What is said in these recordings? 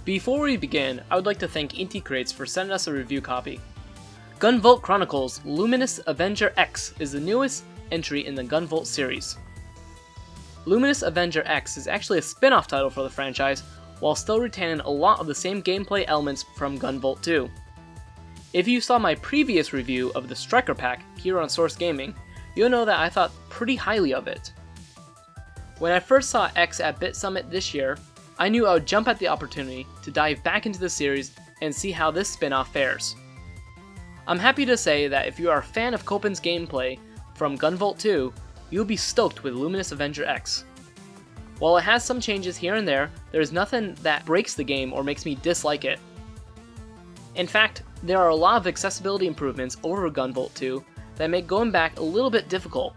Before we begin, I would like to thank Inti for sending us a review copy. Gunvolt Chronicles Luminous Avenger X is the newest entry in the Gunvolt series. Luminous Avenger X is actually a spin-off title for the franchise, while still retaining a lot of the same gameplay elements from Gunvolt 2. If you saw my previous review of the Striker Pack here on Source Gaming, you'll know that I thought pretty highly of it. When I first saw X at Bit Summit this year, I knew I would jump at the opportunity to dive back into the series and see how this spin-off fares. I'm happy to say that if you are a fan of Copen's gameplay from Gunvolt 2, you'll be stoked with Luminous Avenger X. While it has some changes here and there is nothing that breaks the game or makes me dislike it. In fact, there are a lot of accessibility improvements over Gunvolt 2 that make going back a little bit difficult.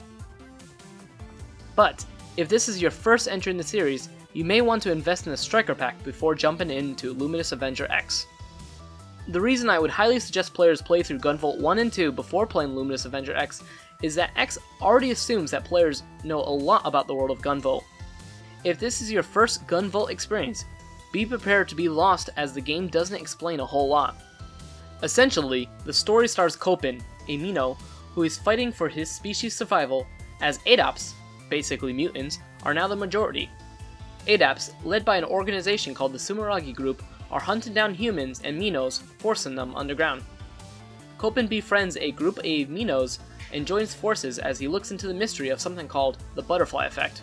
But, if this is your first entry in the series, you may want to invest in the Striker Pack before jumping into Luminous Avenger X. The reason I would highly suggest players play through Gunvolt 1 and 2 before playing Luminous Avenger X is that X already assumes that players know a lot about the world of Gunvolt. If this is your first Gunvolt experience, be prepared to be lost as the game doesn't explain a whole lot. Essentially, the story stars Copen, a Minnow, who is fighting for his species' survival as Adepts, basically mutants, are now the majority. Adepts, led by an organization called the Sumeragi Group, are hunting down humans and Minnows, forcing them underground. Copen befriends a group of Minnows and joins forces as he looks into the mystery of something called the Butterfly Effect.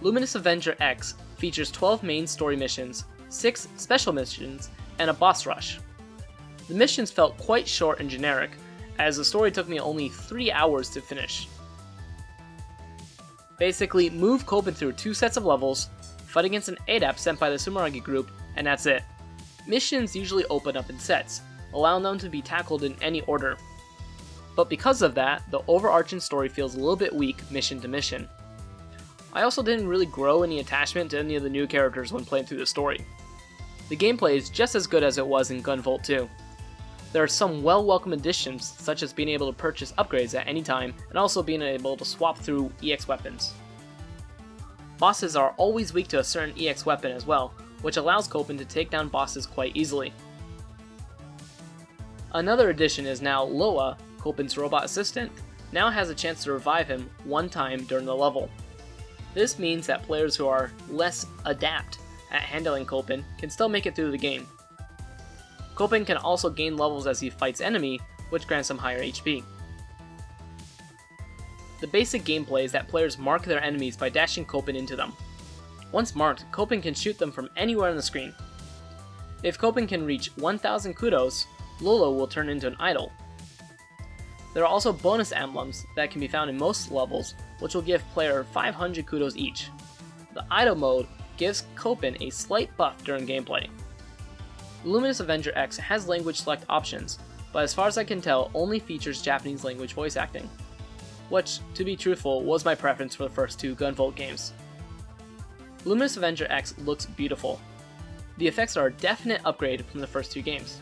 Luminous Avenger X features 12 main story missions, 6 special missions, and a boss rush. The missions felt quite short and generic, as the story took me only 3 hours to finish. Basically, move Copen through 2 sets of levels, fight against an adept sent by the Sumeragi group, and that's it. Missions usually open up in sets, allowing them to be tackled in any order. But because of that, the overarching story feels a little bit weak mission to mission. I also didn't really grow any attachment to any of the new characters when playing through the story. The gameplay is just as good as it was in Gunvolt 2. There are some well-welcome additions, such as being able to purchase upgrades at any time, and also being able to swap through EX weapons. Bosses are always weak to a certain EX weapon as well, which allows Copen to take down bosses quite easily. Another addition is now Loa, Copen's robot assistant, now has a chance to revive him one time during the level. This means that players who are less adept at handling Copen can still make it through the game. Copen can also gain levels as he fights enemy, which grants him higher HP. The basic gameplay is that players mark their enemies by dashing Copen into them. Once marked, Copen can shoot them from anywhere on the screen. If Copen can reach 1000 kudos, Lolo will turn into an idol. There are also bonus emblems that can be found in most levels, which will give player 500 kudos each. The idol mode gives Copen a slight buff during gameplay. Luminous Avenger X has language select options, but as far as I can tell only features Japanese language voice acting, which, to be truthful, was my preference for the first 2 Gunvolt games. Luminous Avenger X looks beautiful. The effects are a definite upgrade from the first 2 games.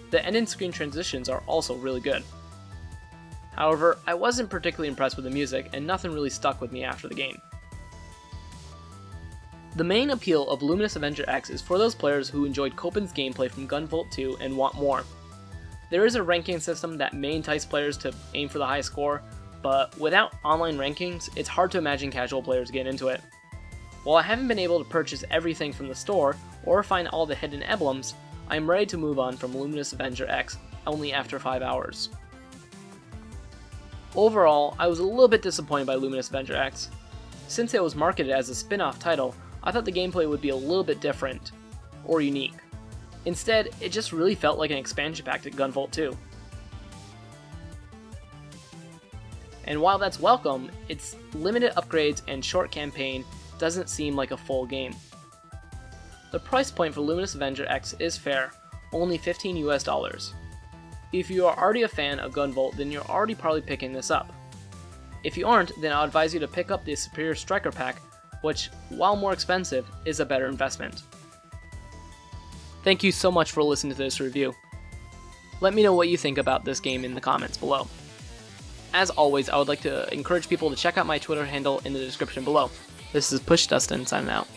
The end and screen transitions are also really good. However, I wasn't particularly impressed with the music, and nothing really stuck with me after the game. The main appeal of Luminous Avenger X is for those players who enjoyed Copen's gameplay from Gunvolt 2 and want more. There is a ranking system that may entice players to aim for the highest score, but without online rankings, it's hard to imagine casual players getting into it. While I haven't been able to purchase everything from the store, or find all the hidden emblems, I am ready to move on from Luminous Avenger X only after 5 hours. Overall, I was a little bit disappointed by Luminous Avenger X. Since it was marketed as a spin-off title, I thought the gameplay would be a little bit different, or unique. Instead, it just really felt like an expansion pack to Gunvolt 2. And while that's welcome, its limited upgrades and short campaign doesn't seem like a full game. The price point for Luminous Avenger X is fair, only $15 US. If you are already a fan of Gunvolt, then you're already probably picking this up. If you aren't, then I'll advise you to pick up the Superior Striker Pack, which, while more expensive, is a better investment. Thank you so much for listening to this review. Let me know what you think about this game in the comments below. as always, I would like to encourage people to check out my Twitter handle in the description below. This is Push Dustin signing out.